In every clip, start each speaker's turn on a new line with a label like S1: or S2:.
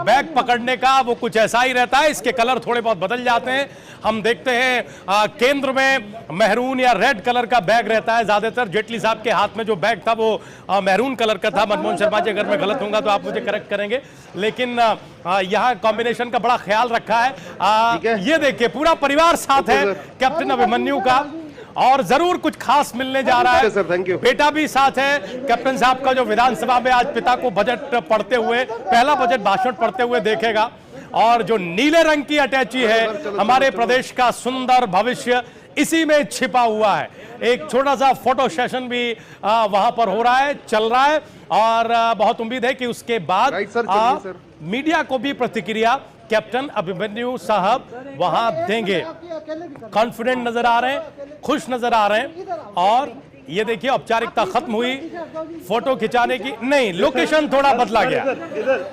S1: Bag पकड़ने का वो कुछ ऐसा ही रहता है, इसके कलर थोड़े बहुत बदल जाते हैं। हम देखते हैं केंद्र में मैरून या रेड कलर का बैग रहता है ज्यादातर। जेटली साहब के हाथ में जो बैग था वो मैरून कलर का था। मनमोहन शर्मा जी, अगर मैं गलत होऊंगा तो आप मुझे करेक्ट करेंगे, लेकिन यहाँ कॉम्बिनेशन का बड़ा ख्याल रखा है। ये देखिए पूरा परिवार साथ है कैप्टन अभिमन्यु का, और जरूर कुछ खास मिलने जा रहा है।
S2: Sir, thank you.
S1: बेटा भी साथ है कैप्टन साहब का, जो विधानसभा में आज पिता को बजट पढ़ते हुए, पहला बजट भाषण पढ़ते हुए देखेगा। और जो नीले रंग की अटैची है, हमारे प्रदेश का सुंदर भविष्य इसी में छिपा हुआ है। एक छोटा सा फोटो सेशन भी वहां पर हो रहा है, चल रहा है, और बहुत उम्मीद है कि उसके बाद मीडिया को भी प्रतिक्रिया कैप्टन अभिमन्यु साहब वहां देंगे। कॉन्फिडेंट नजर आ रहे हैं, खुश नजर आ रहे हैं। और ये देखिए औपचारिकता खत्म हुई, फोटो खिंचाने की नहीं, लोकेशन थोड़ा बदला गया,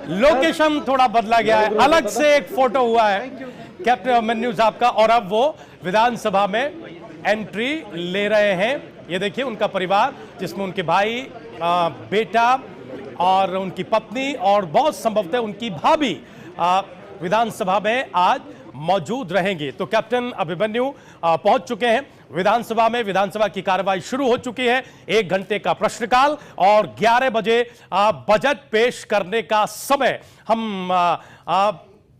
S1: लोकेशन थोड़ा बदला गया है, अलग से एक फोटो हुआ है कैप्टन अभिमन्यु साहब का, और अब वो विधानसभा में एंट्री ले रहे हैं। ये देखिए उनका परिवार, जिसमें उनके भाई, बेटा और उनकी पत्नी और बहुत संभवतः उनकी भाभी विधानसभा में आज मौजूद रहेंगे। तो कैप्टन अभिमन्यु पहुंच चुके हैं विधानसभा में। विधानसभा की कार्रवाई शुरू हो चुकी है। 1 घंटे का प्रश्नकाल और 11 बजे बजट पेश करने का समय। हम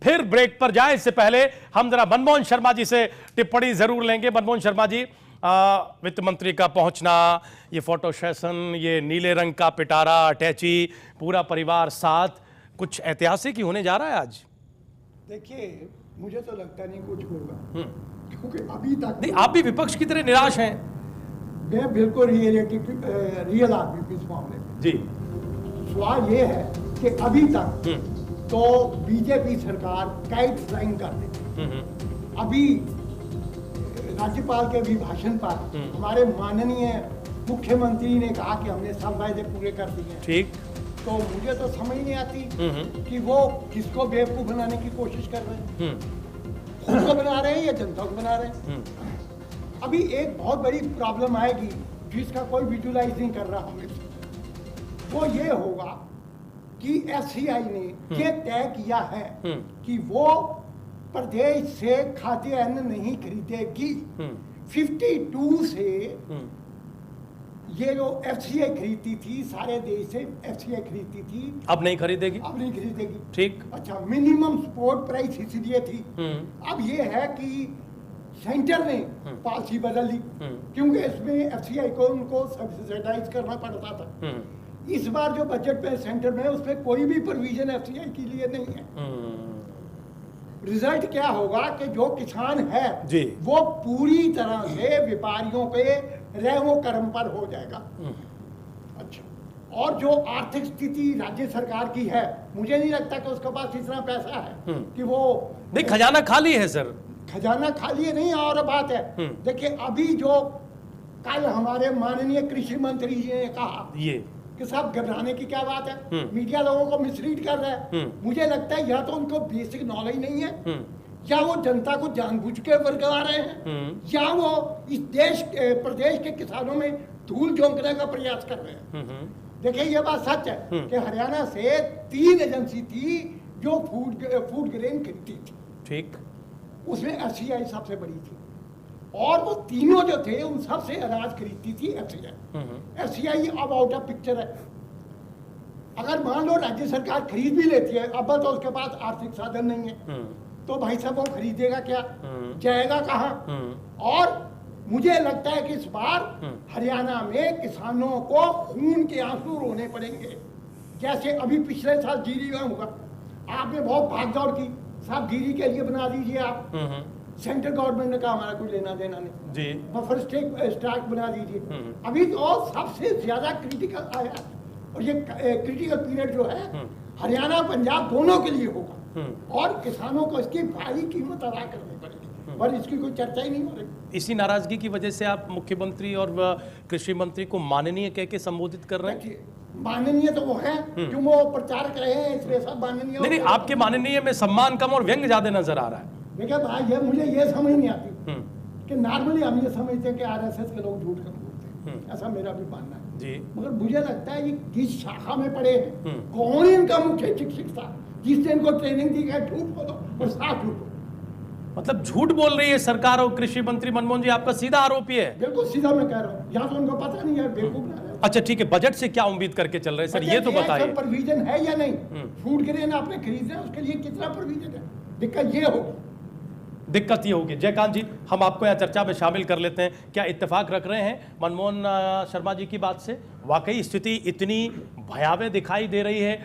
S1: फिर ब्रेक पर जाए, इससे पहले हम जरा मनमोहन शर्मा जी से टिप्पणी जरूर लेंगे। मनमोहन शर्मा जी, वित्त मंत्री का पहुंचना, ये फोटो सेशन, ये नीले रंग का पिटारा, अटैची, पूरा परिवार साथ, कुछ ऐतिहासिक ही होने जा रहा है आज।
S3: देखिए, मुझे तो लगता नहीं कुछ होगा, क्योंकि अभी तक
S1: नहीं, आप भी विपक्ष की तरह निराश हैं।
S3: मैं बिल्कुल रियल आदमी इस मामले में
S1: जी।
S3: सवाल ये है कि अभी तक तो बीजेपी सरकार काइट फ्लाइंग कर रही है। अभी राज्यपाल के अभिभाषण पर हमारे माननीय मुख्यमंत्री ने कहा कि हमने सब वायदे पूरे कर दिए हैं।
S1: ठीक।
S3: तो मुझे तो समझ नहीं आती कि वो किसको बेवकूफ बनाने की कोशिश कर रहे हैं, खुद को बना रहे हैं या जनता को बना रहे हैं। अभी एक बहुत बड़ी प्रॉब्लम आएगी जिसका कोई विजुलाइज नहीं कर रहा हमें, वो ये होगा कि एफसीआई ने ये तय किया है कि वो प्रदेश से खाद्यान्न नहीं खरीदेगी। 52 से ये जो एफसीआई खरीदती थी, सारे देश से एफसीआई खरीदती थी, अब नहीं खरीदेगी। ठीक। अच्छा, मिनिमम सपोर्ट प्राइस इसलिए थी। अब ये है कि सेंटर ने पॉलिसी बदल ली, क्योंकि इसमें एफसीआई को उनको सब्सिडाइज करना पड़ता था। इस बार जो बजट में सेंटर में, उसमें कोई भी प्रोविजन एफसीआई के लिए नहीं है। रिजल्ट क्या होगा कि जो किसान है जी, वो पूरी तरह से व्यापारियों पे रेवो कर्म पर हो जाएगा। अच्छा, और जो आर्थिक स्थिति राज्य सरकार की है, मुझे नहीं लगता कि उसके पास इतना पैसा है कि वो
S1: नहीं, खजाना खाली है सर,
S3: खजाना खाली नहीं। और बात है, देखिए अभी जो कल हमारे माननीय कृषि मंत्री जी ने कहा ये कि साहब घबराने की क्या बात है, मीडिया लोगों को मिसलीड कर रहा है। मुझे लगता है या तो उनको बेसिक नॉलेज नहीं है, या वो जनता को जानबूझ के वर्गवा रहे हैं, या वो इस प्रदेश के किसानों में धूल झोंकने का प्रयास कर रहे हैं। देखिए ये बात सच है कि हरियाणा से 3 एजेंसी थी जो फूड ग्रेन खरीदती थी। ठीक। उसमें एफसीआई सबसे बड़ी थी, और वो तीनों जो थे उन सबसे अनाज खरीदती थी एफसीआई। एफसीआई अब आउट ऑफ पिक्चर है। अगर मान लो राज्य सरकार खरीद भी लेती है, अब तो उसके पास आर्थिक साधन नहीं है, तो भाई साहब वो खरीदेगा क्या, जाएगा कहाँ। और मुझे लगता है कि इस बार हरियाणा में किसानों को खून के आंसू रोने पड़ेंगे, जैसे अभी पिछले साल जीरी में हुआ। आपने बहुत भागदौड़ की, साहब जीरी के लिए बना दीजिए आप, सेंट्रल गवर्नमेंट ने कहा हमारा कोई लेना देना नहीं जी, बफर स्टॉक बना दीजिए। अभी तो सबसे ज्यादा क्रिटिकल आया, और ये क्रिटिकल पीरियड जो है हरियाणा पंजाब दोनों के लिए होगा, और किसानों को इसकी भारी कीमत अदा करनी पड़ेगी, पर इसकी कोई चर्चा ही नहीं हो रही।
S1: इसी नाराजगी की वजह से आप मुख्यमंत्री और कृषि मंत्री को माननीय कह के संबोधित कर रहे हैं।
S3: माननीय तो वो है, क्यों वो प्रचार कर रहे हैं, इसलिए सब माननीय।
S1: नहीं, आपके माननीय में सम्मान कम और व्यंग ज्यादा नजर आ रहा है।
S3: देखिए भाई, ये मुझे ये समझ नहीं आती कि नॉर्मली हम ये समझते हैं कि आरएसएस के लोग झूठ कम बोलते हैं, ऐसा मेरा भी मानना है जी। मगर मुझे लगता है ये किस शाखा में पढ़े हैं, कौन इनका मुख्य शिक्षक था, जिसने इनको ट्रेनिंग दी है झूठ बोलो और साफ झूठ बोलो।
S1: मतलब झूठ बोल रही है सरकार और कृषि मंत्री मनमोहन जी, आपका सीधा आरोप ये है?
S3: बिल्कुल सीधा मैं कह रहा हूँ, यहाँ तो उनको पता नहीं है, बेवकूफ ना है।
S1: अच्छा ठीक है, बजट से क्या उम्मीद करके चल रहे हैं सर, ये तो बताइए।
S3: प्रोविजन है या नहीं, फूड ग्रेन आपने खरीदना है, उसके लिए कितना प्रोविजन है? दिक्कत ये होगी,
S1: दिक्कत ये होगी। जयकांत जी, हम आपको यहाँ चर्चा में शामिल कर लेते हैं। क्या इत्तेफाक रख रहे हैं मनमोहन शर्मा जी की बात से? वाकई स्थिति इतनी भयावह दिखाई दे रही है।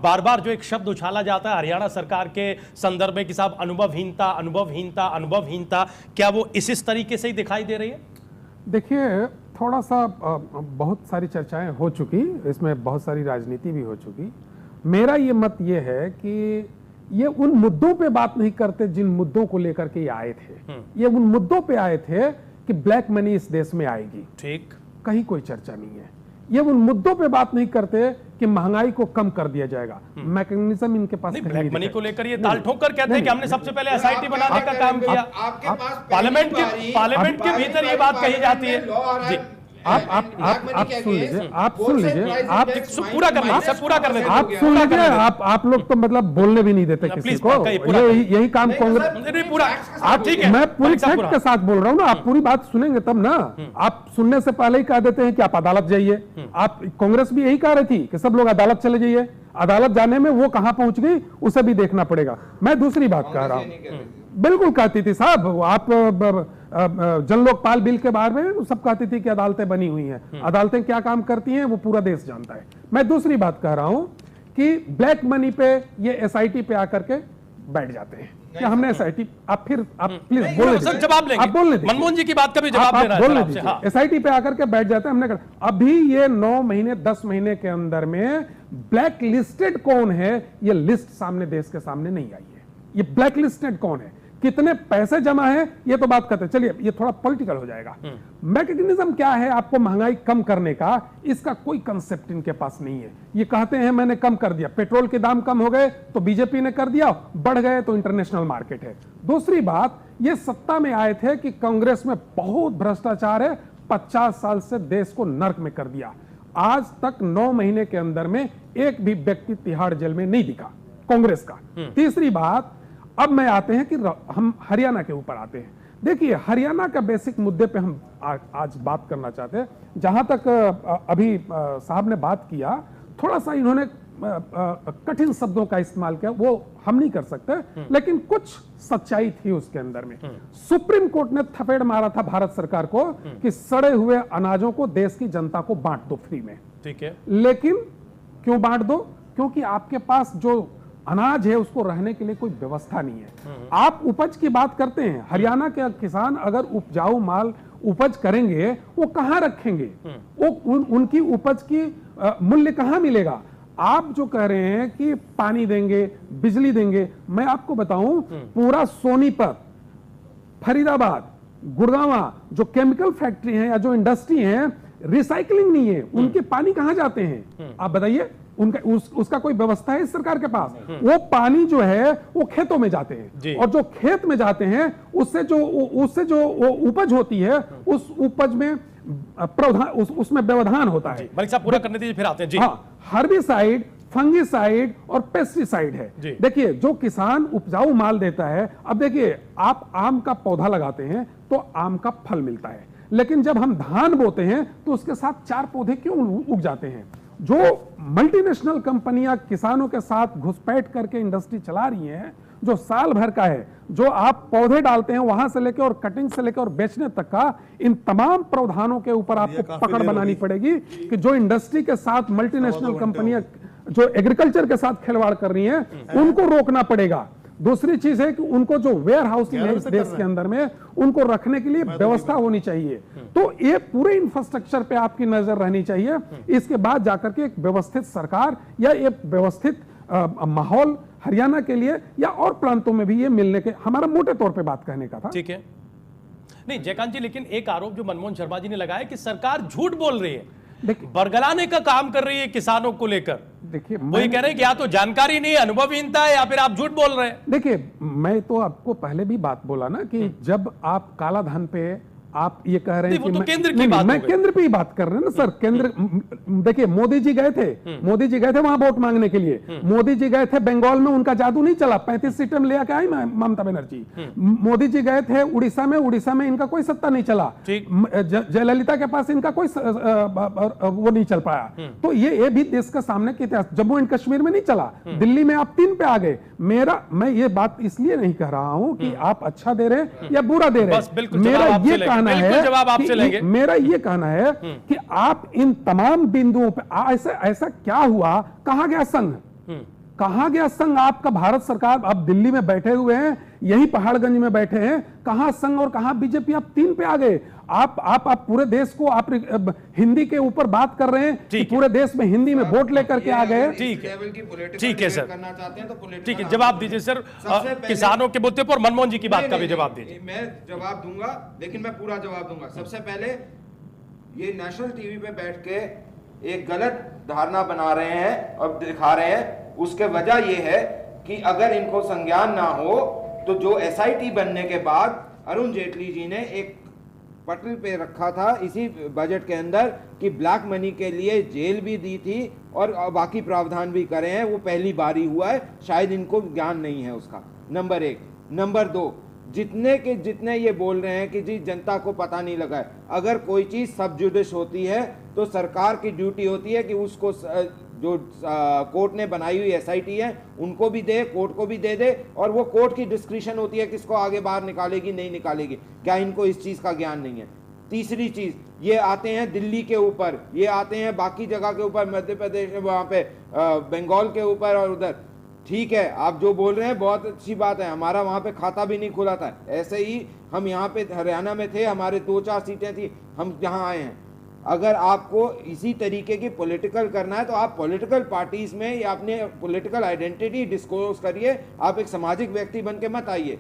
S1: बार बार जो एक शब्द उछाला जाता है हरियाणा सरकार के संदर्भ में कि साहब अनुभवहीनता अनुभवहीनता अनुभवहीनता, क्या वो इस तरीके से ही दिखाई दे रही है?
S2: देखिए, थोड़ा सा बहुत सारी चर्चाएं हो चुकी, इसमें बहुत सारी राजनीति भी हो चुकी। मेरा ये मत ये है कि ये उन मुद्दों पे बात नहीं करते जिन मुद्दों को लेकर के ये आए थे। ये उन मुद्दों पे आए थे कि ब्लैक मनी इस देश में आएगी, ठीक, कहीं कोई चर्चा नहीं है। ये उन मुद्दों पे बात नहीं करते कि महंगाई को कम कर दिया जाएगा, मैकेनिज्म इनके पास नहीं।
S1: ब्लैक मनी को लेकर ये ताल ठोक कर कहते हैं कि हमने सबसे पहले एसआईटी बनाने का काम किया। पार्लियामेंट के भीतर ये बात कही जाती है जी।
S2: आप सुन लीजिए, आप पूरा करना,
S1: सब पूरा करने,
S2: आप सुन लीजिए। आप लोग तो मतलब बोलने भी नहीं देते किसी को। यही काम कांग्रेस
S1: पूरा, आप ठीक है,
S2: मैं पूरी फैक्ट के साथ बोल रहा हूँ ना, आप पूरी बात सुनेंगे तब ना। आप सुनने से पहले ही कह देते हैं कि आप अदालत जाइए। आप कांग्रेस भी यही कह रही थी कि सब लोग अदालत चले जाइए। अदालत जाने में वो कहां पहुंच गई उसे भी देखना पड़ेगा। मैं दूसरी बात कह रहा हूं, बिल्कुल कहती थी साहब, आप जन लोकपाल बिल के बारे में सब कहती थी कि अदालतें बनी हुई हैं। अदालतें क्या काम करती हैं वो पूरा देश जानता है। मैं दूसरी बात कह रहा हूं कि ब्लैक मनी पे ये एसआईटी पे आकर के बैठ जाते हैं कि हमने एसआईटी, आप प्लीज बोल
S1: सर, जवाब लेंगे,
S2: आप बोल लेते,
S1: मनमोहन जी की बात का भी जवाब दे रहा है। हाँ।
S2: एसआईटी पे आकर के बैठ जाते हैं। हमने अभी ये 9 महीने 10 महीने के अंदर में ब्लैक लिस्टेड कौन है, ये लिस्ट सामने देश के सामने नहीं आई है। ये ब्लैक लिस्टेड कौन है, कितने पैसे जमा है, ये तो बात करते हैं। चलिए, ये थोड़ा पॉलिटिकल हो जाएगा। मैकेनिज्म क्या है आपको महंगाई कम करने का, इसका कोई कंसेप्ट इनके पास नहीं है। ये कहते हैं मैंने कम कर दिया, पेट्रोल के दाम कम हो गए तो बीजेपी ने कर दिया, बढ़ गए तो इंटरनेशनल मार्केट है। दूसरी बात, ये सत्ता में आए थे कि कांग्रेस में बहुत भ्रष्टाचार है, 50 साल से देश को नर्क में कर दिया। आज तक 9 महीने के अंदर में एक भी व्यक्ति तिहाड़ जेल में नहीं दिखा कांग्रेस का। तीसरी बात, अब मैं आते हैं कि हम हरियाणा के ऊपर आते हैं। देखिए, हरियाणा का बेसिक मुद्दे पे हम आज बात करना चाहते हैं। जहां तक अभी साहब ने बात किया, थोड़ा सा इन्होंने कठिन शब्दों का इस्तेमाल किया, वो हम नहीं कर सकते, लेकिन कुछ सच्चाई थी उसके अंदर में। सुप्रीम कोर्ट ने थपेड़ मारा था भारत सरकार को कि सड़े हुए अनाजों को देश की जनता को बांट दो फ्री में।
S1: ठीक है,
S2: लेकिन क्यों बांट दो? क्योंकि आपके पास जो अनाज है उसको रहने के लिए कोई व्यवस्था नहीं है। आप उपज की बात करते हैं, हरियाणा के किसान अगर उपजाऊ माल उपज करेंगे वो कहां रखेंगे? वो उनकी उपज की मूल्य कहां मिलेगा? आप जो कह रहे हैं कि पानी देंगे, बिजली देंगे, मैं आपको बताऊं, पूरा सोनीपत, फरीदाबाद, गुड़गांव जो केमिकल फैक्ट्री है या जो इंडस्ट्री है, रिसाइकलिंग नहीं है, उनके पानी कहां जाते हैं? आप बताइए। उसका कोई व्यवस्था है इस सरकार के पास? वो पानी जो है वो खेतों में जाते हैं, और जो खेत में जाते हैं उससे जो उपज होती है, उस उपज में उसमें व्यवधान होता है।
S1: मलिक साहब, पूरा करने दीजिए, फिर आते हैं जी।
S2: हाँ, हर्बिसाइड, फंगिसाइड और पेस्टिसाइड है। देखिए, जो किसान उपजाऊ माल देता है, अब देखिए, आप आम का पौधा लगाते हैं तो आम का फल मिलता है, लेकिन जब हम धान बोते हैं तो उसके साथ 4 पौधे क्यों उग जाते हैं? जो मल्टीनेशनल कंपनियां किसानों के साथ घुसपैठ करके इंडस्ट्री चला रही हैं, जो साल भर का है, जो आप पौधे डालते हैं वहां से लेकर और कटिंग से लेकर और बेचने तक का, इन तमाम प्रावधानों के ऊपर आपको पकड़ बनानी पड़ेगी कि जो इंडस्ट्री के साथ मल्टीनेशनल कंपनियां जो एग्रीकल्चर के साथ खिलवाड़ कर रही हैं, उनको रोकना पड़ेगा। दूसरी चीज है कि उनको जो वेयर हाउसिंग है इस देश के अंदर में, उनको रखने के लिए व्यवस्था होनी चाहिए। तो ये पूरे इंफ्रास्ट्रक्चर पे आपकी नजर रहनी चाहिए। इसके बाद जाकर के एक व्यवस्थित सरकार या एक व्यवस्थित माहौल हरियाणा के लिए या और प्रांतों में भी ये मिलने के, हमारा मोटे तौर पे बात कहने का था।
S1: ठीक है, नहीं जयकांत जी, लेकिन एक आरोप जो मनमोहन शर्मा जी ने लगाया कि सरकार झूठ बोल रही है, बरगलाने का काम कर रही है किसानों को लेकर। देखिए, वो ये कह रहे हैं कि या तो जानकारी नहीं, अनुभवहीनता है, या फिर आप झूठ बोल रहे हैं।
S2: देखिए, मैं तो आपको पहले भी बात बोला ना कि जब आप काला धन पे आप ये कह रहे हैं
S1: वो तो
S2: मैं-
S1: केंद्र की
S2: नहीं,
S1: बात
S2: मैं
S1: हो गई।
S2: केंद्र पे ही बात कर रहे हैं ना सर। केंद्र देखिए, मोदी जी गए थे वहां वोट मांगने के लिए। मोदी जी गए थे बंगाल में, उनका जादू नहीं चला, 35 सीटें ले आके आई ममता बनर्जी। मोदी जी गए थे उड़ीसा में इनका कोई सत्ता नहीं चला। जयललिता के पास इनका कोई वो नहीं चल पाया। तो ये भी देश का सामने के इतिहास, जम्मू एंड कश्मीर में नहीं चला, दिल्ली में आप 3 पे आ गए। मैं ये बात इसलिए नहीं कह रहा हूं कि आप अच्छा दे रहे हैं या बुरा दे रहे हैं। मेरा ये कहना है, मेरा ये कहना है कि आप इन तमाम बिंदुओं पे ऐसा क्या हुआ, कहां गया संघ, कहां गया संघ आपका? भारत सरकार, आप दिल्ली में बैठे हुए हैं, यही पहाड़गंज में बैठे हैं, कहां संघ और कहां बीजेपी? आप 3 पे आ गए। आप पूरे देश को आप हिंदी के ऊपर बात कर रहे हैं कि पूरे देश में हिंदी में वोट लेकर के आ गए।
S1: ठीक है सर, करना चाहते हैं तो ठीक है, जवाब दीजिए सर। किसानों के मुद्दे पर मनमोहन जी की बात का भी जवाब दीजिए।
S4: मैं जवाब दूंगा, लेकिन मैं पूरा जवाब दूंगा। सबसे पहले ये नेशनल टीवी पे बैठ के एक गलत धारणा बना रहे हैं और दिखा रहे हैं। उसके वजह यह है कि अगर इनको संज्ञान ना हो तो जो एसआईटी बनने के बाद अरुण जेटली जी ने एक पटल पे रखा था इसी बजट के अंदर कि ब्लैक मनी के लिए जेल भी दी थी और बाकी प्रावधान भी करे हैं, वो पहली बार ही हुआ है, शायद इनको ज्ञान नहीं है उसका। नंबर 1। नंबर 2, जितने के जितने ये बोल रहे हैं कि जी जनता को पता नहीं लगा है, अगर कोई चीज सब जुडिश होती है तो सरकार की ड्यूटी होती है कि उसको जो कोर्ट ने बनाई हुई एसआईटी है उनको भी दे, कोर्ट को भी दे दे, और वो कोर्ट की डिस्क्रिशन होती है किसको आगे बाहर निकालेगी नहीं निकालेगी। क्या इनको इस चीज का ज्ञान नहीं है? तीसरी चीज, ये आते हैं दिल्ली के ऊपर, ये आते हैं बाकी जगह के ऊपर, मध्य प्रदेश वहां पे बंगाल के ऊपर और उधर। ठीक है, आप जो बोल रहे हैं बहुत अच्छी बात है, हमारा वहां पे खाता भी नहीं खुला था। ऐसे ही हम यहाँ पे हरियाणा में थे, हमारे 2-4 सीटें थी, हम यहाँ आए हैं। अगर आपको इसी तरीके की पॉलिटिकल करना है तो आप पॉलिटिकल पार्टीज में या अपने पॉलिटिकल आइडेंटिटी डिस्क्लोज करिए, आप एक सामाजिक व्यक्ति बन के मत आइए।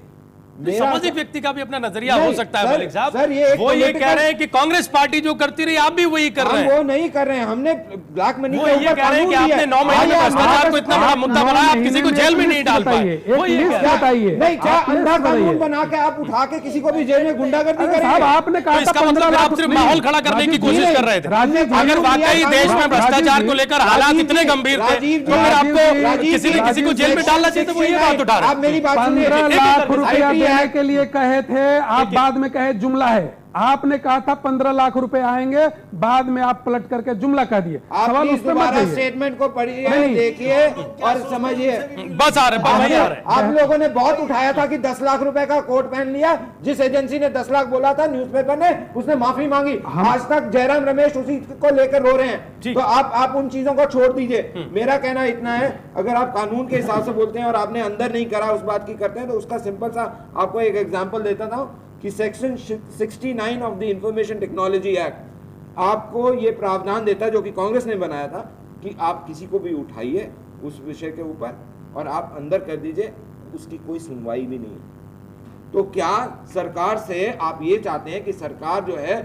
S1: सामाजिक व्यक्ति का भी अपना नजरिया हो सकता है मलिक साहब।
S4: सर
S1: वो ये कह रहे हैं कि कांग्रेस पार्टी जो करती रही आप भी वही कर रहे हैं।
S4: वो नहीं कर रहे हैं, हमने ब्लैक मनी
S1: वो ये कह रहे हैं कि आपने 9 महीने में भ्रष्टाचार को इतना बड़ा मुद्दा बनाया, आप किसी को जेल में नहीं डाल पाए। वो ये
S2: बताइए,
S4: नहीं क्या अंधा कानून बना के आप उठा के किसी को भी जेल में गुंडागर्दी करेंगे?
S2: आपने कहा
S1: इसका मतलब आप सिर्फ माहौल खड़ा करने की कोशिश कर रहे थे। अगर वाकई देश में भ्रष्टाचार को लेकर हालात इतने गंभीर थे तो फिर आपको किसी न किसी को जेल में डालना चाहिए। तो वो ये बात उठा रहे हैं।
S4: आप मेरी बात सुनिए।
S2: 15 लाख रुपया देने के लिए कहे थे आप, बाद में कहे जुमला है। आपने कहा था 15 लाख रुपए आएंगे, बाद में आप पलट करके जुमला कह दिए। सवाल उस पर मत
S4: स्टेटमेंट को पढ़िए, देखिए और समझिए।
S1: बस आ रहे
S4: आप लोगों ने बहुत उठाया था कि 10 लाख रुपए का कोट पहन लिया। जिस एजेंसी ने 10 लाख बोला था न्यूज़पेपर ने, उसने माफी मांगी। आज तक जयराम रमेश उसी को लेकर रो रहे हैं। तो आप उन चीजों को छोड़ दीजिए। मेरा कहना इतना है, अगर आप कानून के हिसाब से बोलते हैं और आपने अंदर नहीं करा उस बात की करते हैं, तो उसका सिंपल सा आपको एक एग्जाम्पल देता था कि section 69 of the information technology act आपको ये प्रावधान देता है, जो कि कांग्रेस ने बनाया था, कि आप किसी को भी उठाइए उस विषय के ऊपर और आप अंदर कर दीजिए, उसकी कोई सुनवाई भी नहीं है। तो क्या सरकार से आप ये चाहते हैं कि सरकार जो है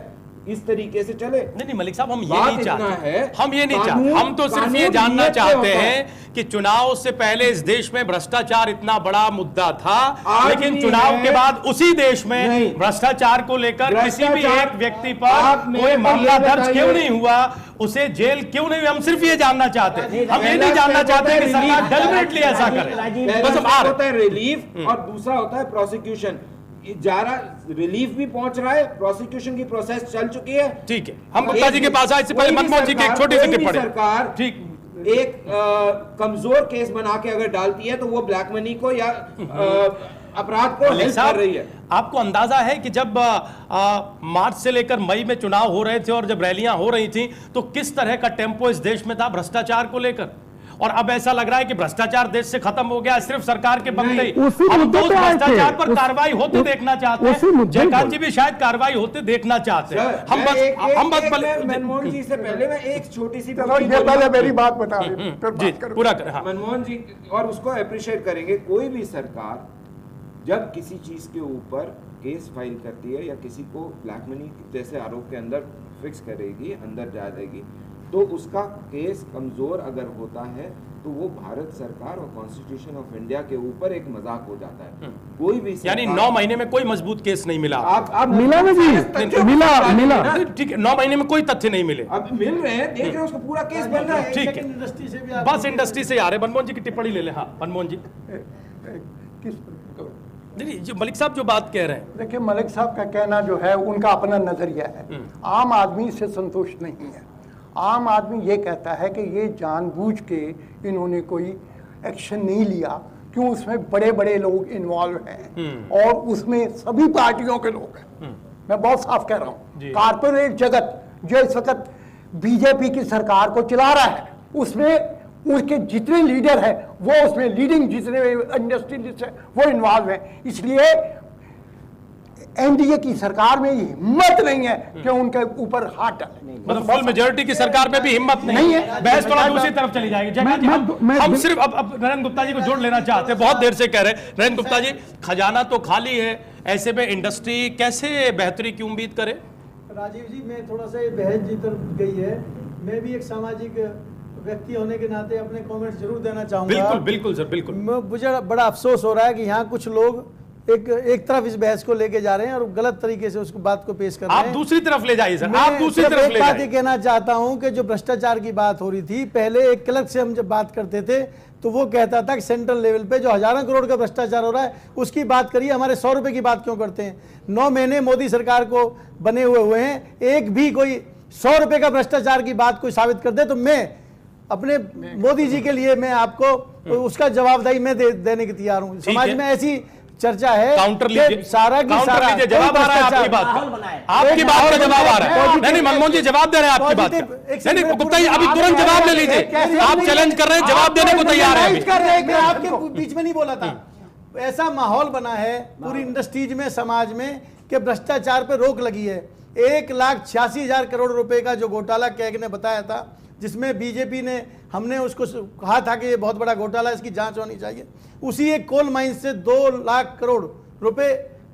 S4: इस तरीके से चले?
S1: नहीं मलिक साहब, हम ये नहीं चाहते। हम ये नहीं चाहते। हम तो सिर्फ ये जानना चाहते हैं कि चुनाव से पहले इस देश में भ्रष्टाचार इतना बड़ा मुद्दा था, लेकिन चुनाव के बाद उसी देश में भ्रष्टाचार को लेकर किसी भी एक व्यक्ति पर कोई मामला दर्ज क्यों नहीं हुआ, उसे जेल क्यों नहीं हुई? हम सिर्फ ये जानना चाहते हैं। हम ये नहीं जानना चाहते कि सरकार डेलिबरेटली ऐसा करे। बस
S4: होता है रिलीफ और दूसरा होता है प्रोसिक्यूशन। रिलीफ भी पहुंच रहा है, प्रोसिक्यूशन की प्रोसेस चल चुकी है।
S1: ठीक है, हम गुप्ता जी के पास आए, इससे पहले मनमोहन जी की एक छोटी सी टिप्पणी।
S4: सरकार
S1: ठीक
S4: एक कमजोर केस बना के अगर डालती है तो वो ब्लैक मनी को या अपराध को हेल्प कर रही है।
S1: आपको अंदाजा है कि जब मार्च से लेकर मई में चुनाव हो रहे थे और जब रैलियां हो रही थी तो किस तरह का टेम्पो इस देश में था भ्रष्टाचार को लेकर, और अब ऐसा लग रहा है कि भ्रष्टाचार देश से खत्म हो गया, सिर्फ सरकार के बंदे ही। हम तो भ्रष्टाचार पर कार्रवाई होते देखना चाहते हैं। जयकांत जी भी शायद कार्रवाई होते देखना चाहते हैं। हम बस
S4: मनमोहन जी से पहले मैं एक छोटी सी
S3: मेरी बात बता
S1: पूरा कर।
S4: मनमोहन जी और उसको अप्रिशिएट करेंगे। कोई भी सरकार जब किसी चीज के ऊपर केस फाइल करती है या किसी को ब्लैक मनी जैसे आरोप के अंदर फिक्स करेगी, अंदर जा जाएगी, तो उसका केस कमजोर अगर होता है तो वो भारत सरकार और कॉन्स्टिट्यूशन ऑफ इंडिया के ऊपर एक मजाक हो जाता है। कोई भी
S1: यानी 9 महीने में कोई मजबूत केस नहीं मिला।
S4: आप
S2: मिला ना जी, मिला।
S1: ठीक है, 9 महीने में कोई तथ्य नहीं मिले।
S4: अब मिल रहे हैं, देख रहे हैं, उसका पूरा केस बन रहा है।
S1: ठीक है,
S5: इंडस्ट्री से भी
S1: बस इंडस्ट्री से आ रहे। मनमोहन जी की टिप्पणी ले लें। हाँ मनमोहन जी। नहीं, जो मलिक साहब जो बात कह रहे हैं,
S3: देखिए मलिक साहब का कहना जो है उनका अपना नजरिया है। आम आदमी से संतुष्ट नहीं है। आम आदमी ये कहता है कि ये जानबूझ के इन्होंने कोई एक्शन नहीं लिया, क्यों उसमें बड़े बड़े लोग इन्वॉल्व हैं और उसमें सभी पार्टियों के लोग हैं। मैं बहुत साफ कह रहा हूँ, कारपोरेट जगत जो इस वक्त बीजेपी की सरकार को चला रहा है, उसमें उनके जितने लीडर हैं वो उसमें लीडिंग जितने इंडस्ट्रियलिस्ट हैं वो इन्वॉल्व हैं। इसलिए एनडीए की सरकार में हिम्मत नहीं है कि उनके ऊपर हाथ डालें।
S1: मतलब फुल मेजोरिटी की सरकार में भी हिम्मत नहीं है। बहस थोड़ा दूसरी तरफ चली जाएगी। जयकांत जी, हम सिर्फ अब नरेंद्र गुप्ता जी को जोड़ लेना चाहते हैं, बहुत देर से कह रहे हैं। नरेंद्र गुप्ता जी, खजाना तो खाली है, ऐसे में इंडस्ट्री कैसे बेहतरी की उम्मीद करे?
S5: राजीव जी, मैं थोड़ा सा ये बहस जीत गई है। मैं भी एक सामाजिक व्यक्ति होने के नाते अपने कमेंट्स जरूर देना चाहूंगा।
S1: बिल्कुल बिल्कुल सर, बिल्कुल।
S5: मुझे बड़ा अफसोस हो रहा है कि यहाँ कुछ लोग एक तरफ इस बहस को लेके जा रहे हैं और गलत तरीके से उसको बात को पेश कर रहे हैं।
S1: आप दूसरी तरफ ले जाइए सर, आप दूसरी तरफ ले
S5: एक बात
S1: जाइए।
S5: ये कहना चाहता हूं कि जो भ्रष्टाचार की बात हो रही थी, पहले एक क्लर्क से हम जब बात करते थे तो वो कहता था कि सेंट्रल लेवल पे जो हजारों करोड़ का भ्रष्टाचार हो रहा है उसकी बात करिए, हमारे 100 रुपए की बात क्यों करते हैं? 9 महीने मोदी सरकार को बने हुए हैं, एक भी कोई 100 रुपए का भ्रष्टाचार की बात कोई साबित कर दे तो मैं अपने मोदी जी के लिए मैं आपको उसका जवाबदाही मैं देने की तैयार हूं। समाज में ऐसी चर्चा है,
S1: काउंटर लीजिए,
S5: सारा की
S1: काउंटर
S5: सारा
S1: लीजिए, जवाब आ रहा है आपकी बात का, आपकी बात का जवाब आ रहा है। नहीं मनमोहन जी जवाब दे रहे हैं आपकी बात का। नहीं गुप्ता जी अभी तुरंत जवाब ले लीजिए, आप चैलेंज कर रहे हैं, जवाब देने को तैयार है।
S5: मैं आपके बीच में नहीं बोला था। ऐसा माहौल बना है पूरी इंडस्ट्रीज में, समाज में कि भ्रष्टाचार पे रोक लगी है। 1,86,000 करोड़ रुपए का जो घोटाला कैग ने बताया था, जिसमें बीजेपी ने हमने उसको कहा था कि ये बहुत बड़ा घोटाला, इसकी जांच होनी चाहिए। उसी एक कोल माइन से 2 लाख करोड़ रुपए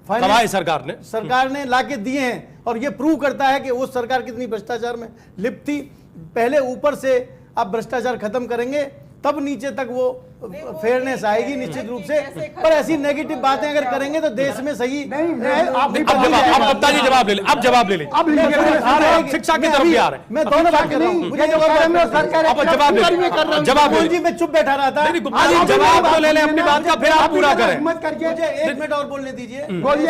S1: कमाए सरकार ने
S5: लाके दिए हैं और ये प्रूव करता है कि उस सरकार कितनी भ्रष्टाचार में लिप्त थी। पहले ऊपर से आप भ्रष्टाचार खत्म करेंगे तब नीचे तक वो फेयरनेस आएगी निश्चित रूप से। पर ऐसी नेगेटिव बातें अगर करेंगे तो देश में सही
S3: नहीं,
S1: अब गुप्ता जी जवाब ले ले, अब जवाब ले लीजिए। अब शिक्षा की तरफ भी आ रहे हैं।
S5: मैं दोनों बात कर रहा हूँ, मुझे
S1: जवाब
S5: जी मैं चुप बैठा रहा था।
S1: गुप्ता जी जवाब तो ले लें अपनी बात का, फिर आप पूरा करें।
S5: मुझे 1 मिनट और बोलने दीजिए।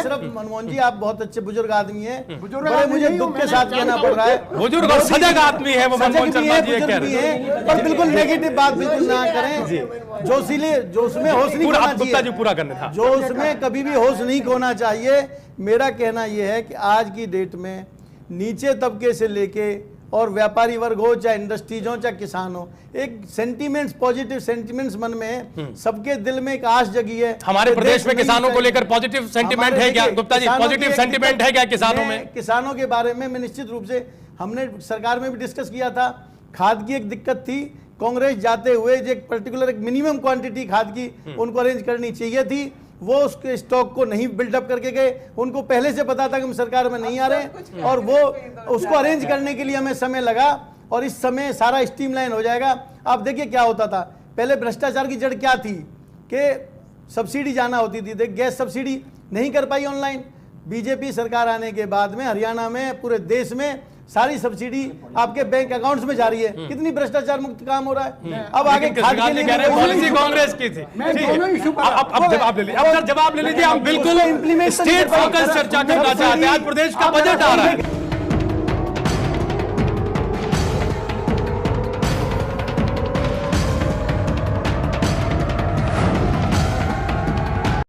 S5: सिर्फ मनमोहन जी आप बहुत अच्छे बुजुर्ग आदमी हैं, बड़े मुझे दुख के साथ कहना पड़ रहा है।
S1: बुजुर्ग और सजग आदमी है वो मनमोहन शर्मा जी कह रहे हैं,
S5: पर बिल्कुल नेगेटिव बात बिल्कुल ना करें। जो उसमें होश नहीं खोना चाहिए,
S1: पूरा करने था।
S5: जो उसमें कभी भी होश नहीं खोना चाहिए। मेरा कहना यह है कि आज की डेट में नीचे तबके से लेके और व्यापारी वर्ग हो, चाहे इंडस्ट्रीज हो, चाहे किसान हो, एक सेंटीमेंट्स, पॉजिटिव सेंटीमेंट्स मन में है। सबके दिल में एक आश जगी है।
S1: हमारे प्रदेश में किसानों को लेकर पॉजिटिव सेंटीमेंट है क्या गुप्ता जी? पॉजिटिव सेंटीमेंट है क्या किसानों में?
S5: किसानों के बारे में मैं निश्चित रूप से, हमने सरकार में भी डिस्कस किया था। खाद की एक दिक्कत थी, कांग्रेस जाते हुए जो एक पर्टिकुलर एक मिनिमम क्वांटिटी खाद की उनको अरेंज करनी चाहिए थी, वो उसके स्टॉक को नहीं बिल्डअप करके गए। उनको पहले से पता था कि हम सरकार में नहीं आ रहे और वो उसको अरेंज करने के लिए हमें समय लगा और इस समय सारा स्ट्रीमलाइन हो जाएगा। आप देखिए क्या होता था पहले, भ्रष्टाचार की जड़ क्या थी कि सब्सिडी जाना होती थी। देख गैस सब्सिडी नहीं कर पाई ऑनलाइन, बीजेपी सरकार आने के बाद में हरियाणा में, पूरे देश में सारी सब्सिडी आपके बैंक अकाउंट्स में जा रही है। कितनी भ्रष्टाचार मुक्त काम हो रहा है। अब आगे खाद के लिए
S1: पॉलिसी कांग्रेस की थी। अब जवाब ले लीजिए, अब जवाब ले लीजिए। हम बिल्कुल स्टेट फोकस चर्चा करना चाहते हैं। आज प्रदेश का बजट आ रहा है।